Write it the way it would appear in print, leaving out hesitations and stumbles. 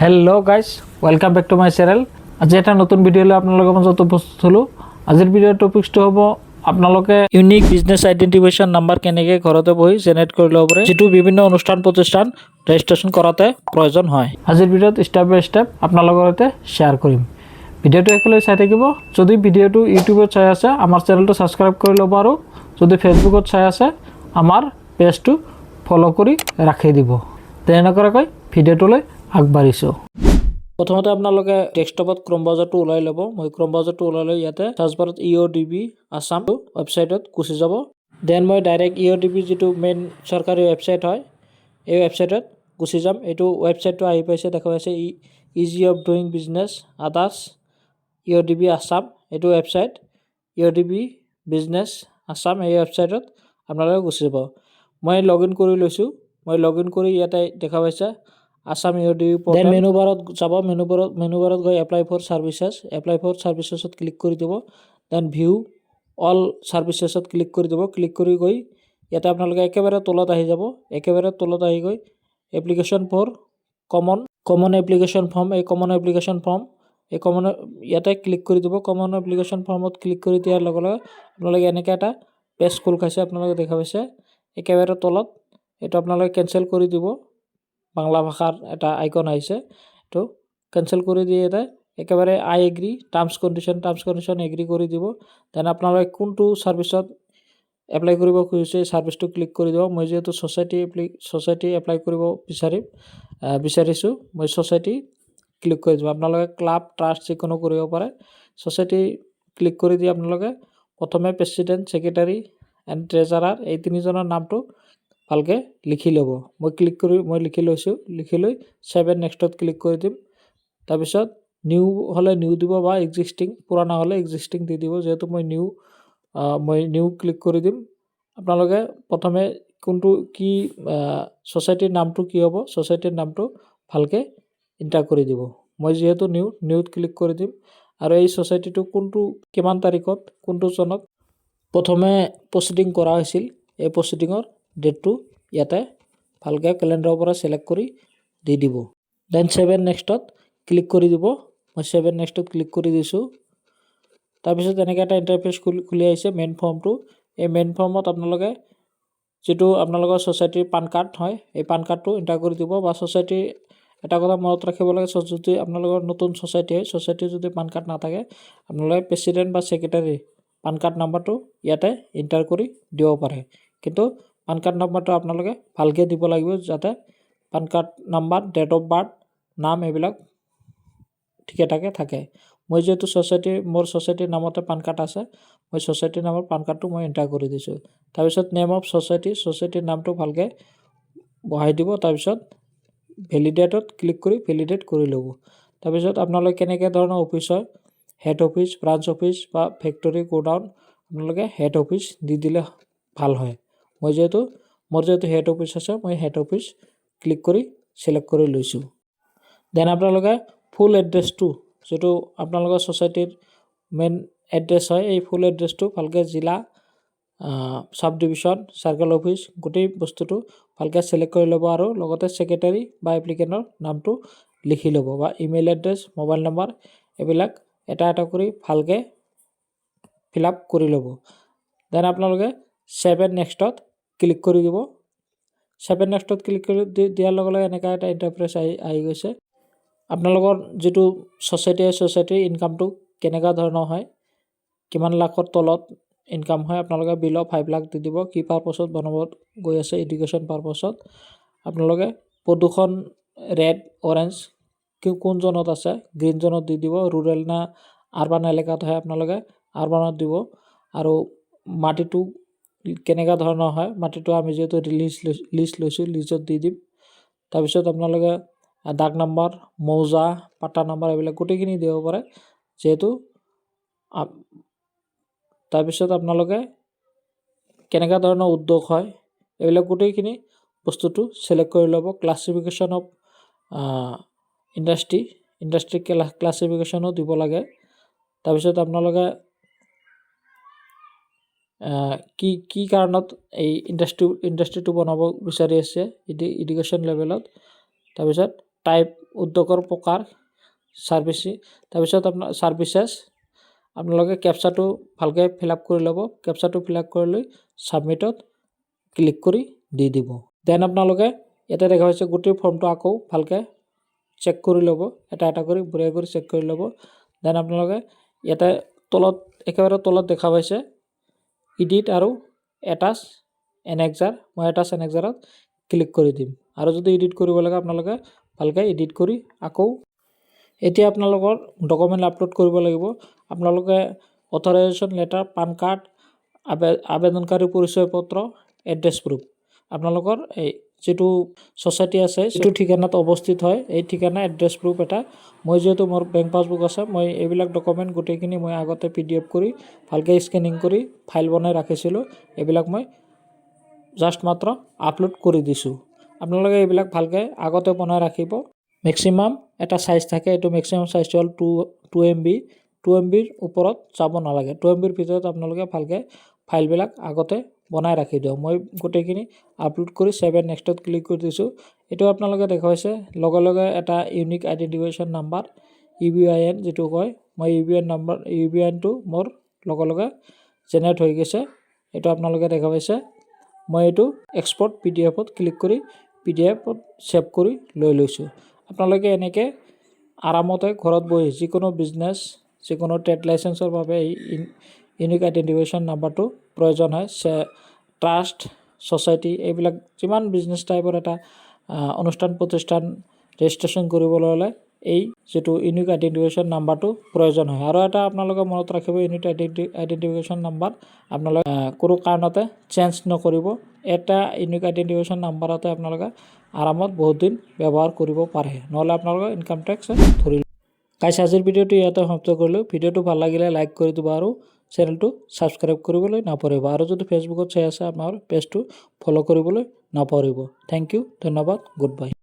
Hello' guys welcome back to my channel. আজি এটা নতুন ভিডিঅ' লৈ আপোনালোকৰ মাজত উপস্থিত হ'লোঁ। আজিৰ ভিডিঅ'ৰ টপিকটো হ'ব আপোনালোকে ইউনিক বিজনেছ আইডেণ্টিফিকেশ্যন নাম্বাৰ কেনেকৈ ঘৰতে বহি জেনেৰেট কৰি ল'ব পাৰে, যিটো বিভিন্ন অনুষ্ঠান প্ৰতিষ্ঠান ৰেজিষ্ট্ৰেশ্যন কৰাতে প্ৰয়োজন হয়। আজিৰ ভিডিঅ'ত ষ্টেপ বাই ষ্টেপ আপোনালোকৰ সৈতে শ্বেয়াৰ কৰিম। ভিডিঅ'টো একলৈ চাই থাকিব। যদি ভিডিঅ'টো ইউটিউবত চাই আছে আমাৰ চেনেলটো ছাবস্ক্ৰাইব কৰি ল'ব, আৰু যদি ফেচবুকত চাই আছে আমাৰ পেজটো ফ'ল' কৰি ৰাখি দিব। তেনেকুৱাকৈ ভিডিঅ'টোলৈ আগবাঢ়িছোঁ। প্ৰথমতে আপোনালোকে ডেস্কটপত ক্ৰম ব্ৰাউজাৰটো ওলাই ল'ব। মই ক্ৰম ব্ৰাউজাৰটো ওলাই লৈ ইয়াতে চাৰ্চ বাৰত EODB আছাম ৱেবছাইটত গুচি যাব। দেন মই ডাইৰেক্ট EODB যিটো মেইন চৰকাৰী ৱেবছাইট হয় এই ৱেবছাইটত গুচি যাম। এইটো ৱেবছাইটটো আহি পাইছে, দেখা পাইছে easy of doing business others EODB Assam. এইটো ৱেবছাইট EODB বিজনেছ আছাম, এই ৱেবছাইটত আপোনালোকে গুচি যাব। মই লগ ইন কৰি লৈছোঁ। মই লগ ইন কৰি ইয়াতে দেখা পাইছে Assam EODB portal. Then menu বাৰত যাব। মেনু বাৰত গৈ এপ্লাই ফৰ ছাৰ্ভিচেছত ক্লিক কৰি দিব। দেন ভিউ অল ছাৰ্ভিচেছত ক্লিক কৰি দিব। ক্লিক কৰি গৈ ইয়াতে আপোনালোকে একেবাৰে তলত আহি যাব। একেবাৰে তলত আহি গৈ application for common application form, এই কমন ইয়াতে ক্লিক কৰি দিব। কমন এপ্লিকেশ্যন ফৰ্মত ক্লিক কৰি দিয়াৰ লগে লগে আপোনালোকে এনেকৈ এটা পেজ খোল খাইছে, আপোনালোকে দেখা পাইছে একেবাৰে তলত। এইটো আপোনালোকে কেনচেল কৰি দিব। বাংলা ভাষাৰ এটা আইকন আহিছে, এইটো কেনচেল কৰি দিয়ে। ইয়াতে একেবাৰে আই এগ্ৰি টাৰ্মছ কণ্ডিশ্যন এগ্ৰি কৰি দিব। দেন আপোনালোকে কোনটো ছাৰ্ভিচত এপ্লাই কৰিব খুজিছে এই ছাৰ্ভিচটো ক্লিক কৰি দিব। মই যিহেতু ছ'চাইটি এপ্লাই কৰিব বিচাৰিছোঁ, মই ছ'চাইটি ক্লিক কৰি দিব। আপোনালোকে ক্লাব ট্ৰাষ্ট যিকোনো কৰিব পাৰে। ছ'চাইটি ক্লিক কৰি দি আপোনালোকে প্ৰথমে প্ৰেছিডেণ্ট, ছেক্ৰেটাৰী এণ্ড ট্ৰেজাৰাৰ এই তিনিজনৰ নামটো ভালকৈ লিখি ল'ব। মই লিখি লৈছোঁ। লিখি লৈ ছেভ এণ্ড নেক্সটত ক্লিক কৰি দিম। তাৰপিছত নিউ হ'লে নিউ দিব, বা পুৰণা হ'লে এক্সিষ্টিং দি দিব। যিহেতু মই নিউ ক্লিক কৰি দিম। আপোনালোকে প্ৰথমে কি ছ'চাইটিৰ নামটো কি হ'ব, ছ'চাইটিৰ নামটো ভালকৈ এণ্টাৰ কৰি দিব। মই যিহেতু নিউত ক্লিক কৰি দিম। আৰু এই ছ'চাইটিটো কিমান তাৰিখত কোনটো চনত প্ৰথমে প্ৰচিডিং কৰা হৈছিল, এই প্ৰচিডিঙৰ ডেটটো ইয়াতে ভালকৈ কেলেণ্ডাৰৰ পৰা ছিলেক্ট কৰি দি দিব। দেন ছেভ এণ্ড নেক্সটত ক্লিক কৰি দিব। মই ছেভ এণ্ড নেক্সটত ক্লিক কৰি দিছোঁ। তাৰপিছত এনেকৈ এটা ইণ্টাৰফেচ খুলি আহিছে মেইন ফৰ্মটো। এই মেইন ফৰ্মত আপোনালোকে যিটো আপোনালোকৰ ছ'চাইটিৰ পান কাৰ্ড হয়, এই পান কাৰ্ডটো এণ্টাৰ কৰি দিব। বা ছ'চাইটিৰ এটা কথা মনত ৰাখিব লাগে, যদি আপোনালোকৰ নতুন ছ'চাইটি হয়, ছ'চাইটিৰ যদি পান কাৰ্ড নাথাকে আপোনালোকে প্ৰেছিডেণ্ট বা ছেক্ৰেটাৰী পান কাৰ্ড নাম্বাৰটো ইয়াতে এণ্টাৰ কৰি দিব পাৰে। কিন্তু পান কাৰ্ড নাম্বাৰটো আপোনালোকে ভালকৈ দিব লাগিব, যাতে PAN card number, date of birth, নাম এইবিলাক ঠিকে থাকে। মই যিহেতু মোৰ ছ'চাইটিৰ নামতে পান কাৰ্ড আছে, মই ছ'চাইটিৰ নামৰ পান কাৰ্ডটো মই এণ্টাৰ কৰি দিছোঁ। তাৰপিছত নেম অফ ছ'চাইটিৰ নামটো ভালকৈ বহাই দিব। তাৰপিছত ভেলিডেটত ক্লিক কৰি ভেলিডেট কৰি ল'ব। তাৰপিছত আপোনালোকে কেনেকৈ ধৰণৰ অফিচ হয়, হেড অফিচ, ব্ৰাঞ্চ অফিচ বা ফেক্টৰী, গোডাউন, আপোনালোকে হেড অফিচ দি দিলে ভাল হয়। মোৰ যিহেতু হেড অফিচ আছে, মই হেড অফিচ ক্লিক কৰি ছিলেক্ট কৰি লৈছোঁ। দেন আপোনালোকে ফুল এড্ৰেছটো, যিটো আপোনালোকৰ ছ'চাইটিৰ মেইন এড্ৰেছ হয়, এই ফুল এড্ৰেছটো ভালকৈ জিলা, চাব ডিভিশ্যন, চাৰ্কেল অফিচ, গোটেই বস্তুটো ভালকৈ ছিলেক্ট কৰি ল'ব। আৰু লগতে ছেক্ৰেটাৰী বা এপ্লিকেণ্টৰ নামটো লিখি ল'ব, বা ইমেইল এড্ৰেছ, মোবাইল নম্বৰ এইবিলাক এটা এটা কৰি ভালকৈ ফিল আপ কৰি ল'ব। দেন আপোনালোকে ছেভ এণ্ড নেক্সটত ক্লিক কৰি দিব। ছেভ এণ্ড নেক্সটত ক্লিক কৰি দিয়াৰ লগে লগে এনেকুৱা এটা ইণ্টাৰফেচ আহি গৈছে। আপোনালোকৰ যিটো ছ'চাইটিৰ ইনকামটো কেনেকুৱা ধৰণৰ হয়, কিমান লাখৰ তলত ইনকাম হয়, আপোনালোকে বিল' 5 লাখ দি দিব। কি পাৰপছত বনাব গৈ আছে, এডুকেশ্যন পাৰপছত। আপোনালোকে প্ৰদূষণ ৰেড, অৰেঞ্জ কোন জোনত আছে, গ্ৰীণ জোনত দি দিব। ৰুৰেল না আৰবান এলেকাত হয় আপোনালোকে আৰবানত দিব। আৰু মাটিটো কেনেকুৱা ধৰণৰ হয়, মাটিটো আমি যিহেতু লিষ্ট লৈছোঁ, লিষ্টত দি দিম। তাৰপিছত আপোনালোকে দাগ নম্বৰ, মৌজা, পাটা নম্বৰ এইবিলাক গোটেইখিনি দিব পাৰে যিহেতু। তাৰপিছত আপোনালোকে কেনেকুৱা ধৰণৰ উদ্যোগ হয় এইবিলাক গোটেইখিনি বস্তুটো ছিলেক্ট কৰি ল'ব। ক্লাছিফিকেশ্যন অফ ইণ্ডাষ্ট্ৰি ক্লাছিফিকেশ্যনো দিব লাগে। তাৰপিছত আপোনালোকে কি কাৰণত এই ইণ্ডাষ্ট্ৰিটো বনাব বিচাৰি আছে এডুকেশ্যন লেভেলত। তাৰপিছত টাইপ উদ্যোগৰ প্ৰকাৰ তাৰপিছত আপোনাৰ ছাৰ্ভিচেছ আপোনালোকে কেপচাটো ভালকৈ ফিল আপ কৰি ল'ব। কেপচাটো ফিল আপ কৰি লৈ ছাবমিটত ক্লিক কৰি দি দিব। দেন আপোনালোকে ইয়াতে দেখা পাইছে গোটেই ফৰ্মটো আকৌ ভালকৈ চেক কৰি ল'ব, এটা এটা কৰি বঢ়িয়া কৰি চেক কৰি ল'ব। দেন আপোনালোকে ইয়াতে একেবাৰে তলত দেখা পাইছে এডিট আৰু এটাচ এনেক্সাৰ। মই এটাচ এনেক্সাৰত ক্লিক কৰি দিম। আৰু যদি এডিট কৰিব লাগে আপোনালোকে ভালকৈ এডিট কৰি আকৌ এতিয়া আপোনালোকৰ ডকুমেণ্ট আপলোড কৰিব লাগিব। আপোনালোকে অথৰাইজেশ্যন লেটাৰ, পান কাৰ্ড, আবেদনকাৰী পৰিচয় পত্ৰ, এড্ৰেছ প্ৰুফ, আপোনালোকৰ এই যিটো ছ'চাইটি আছে যিটো ঠিকনাত অৱস্থিত হয় এই ঠিকনা এড্ৰেছ প্ৰুফ এটা। মই যিহেতু মোৰ বেংক পাছবুক আছে, মই এইবিলাক ডকুমেণ্ট গোটেইখিনি মই আগতে PDF কৰি ভালকৈ স্কেনিং কৰি ফাইল বনাই ৰাখিছিলোঁ। এইবিলাক মই জাষ্ট মাত্ৰ আপলোড কৰি দিছোঁ। আপোনালোকে এইবিলাক ভালকৈ আগতে বনাই ৰাখিব। মেক্সিমাম এটা চাইজ থাকে, এইটো মেক্সিমাম চাইজটো হ'ল 2 MB। 2 MBৰ ওপৰত যাব নালাগে। 2 MBৰ ভিতৰত আপোনালোকে ভালকৈ ফাইলবিলাক আগতে বনাই ৰাখি দিয়ক। মই গোটেইখিনি আপলোড কৰি ছেভ এণ্ড নেক্সটত ক্লিক কৰি দিছোঁ। এইটো আপোনালোকে দেখা পাইছে লগে লগে এটা ইউনিক আইডেণ্টিফিকেশ্যন নাম্বাৰ UBIN যিটো কয়, মই UBINটো মোৰ লগে লগে জেনেৰেট হৈ গৈছে। এইটো আপোনালোকে দেখা পাইছে। মই এইটো এক্সপৰ্ট PDFত ক্লিক কৰি PDFত ছেভ কৰি লৈ লৈছোঁ। আপোনালোকে এনেকৈ আৰামতে ঘৰত বহি যিকোনো বিজনেছ, যিকোনো ট্ৰেড লাইচেন্সৰ বাবে এই ইউনিক আইডেণ্টিফিকেশ্যন নাম্বাৰটো প্ৰয়োজন হয়। ট্ৰাষ্ট, ছ'চাইটি এইবিলাক যিমান বিজনেছ টাইপৰ এটা অনুষ্ঠান প্ৰতিষ্ঠান ৰেজিষ্ট্ৰেশ্যন কৰিবলৈ হ'লে এই যিটো ইউনিক আইডেণ্টিফিকেশ্যন নাম্বাৰটো প্ৰয়োজন হয়। আৰু এটা আপোনালোকে মনত ৰাখিব, ইউনিক আইডেণ্টিফিকেশ্যন নাম্বাৰ আপোনালোকে কোনো কাৰণতে চেঞ্জ নকৰিব। এটা ইউনিক আইডেণ্টিফিকেশ্যন নাম্বাৰতে আপোনালোকে আৰামত বহুত দিন ব্যৱহাৰ কৰিব পাৰে, নহ'লে আপোনালোকৰ ইনকাম টেক্স ধৰি লব। গাইছ, আজিৰ ভিডিঅ'টো ইয়াতে সমাপ্ত কৰিলোঁ। ভিডিঅ'টো ভাল লাগিলে লাইক কৰি দিব আৰু চেনেলটো ছাবস্ক্ৰাইব কৰিবলৈ নাপাহৰিব। আৰু যদি ফেচবুকত চাই আছে আপোনাৰ পেজটো ফ'ল' কৰিবলৈ নাপাহৰিব। থেংক ইউ, ধন্যবাদ, গুড বাই।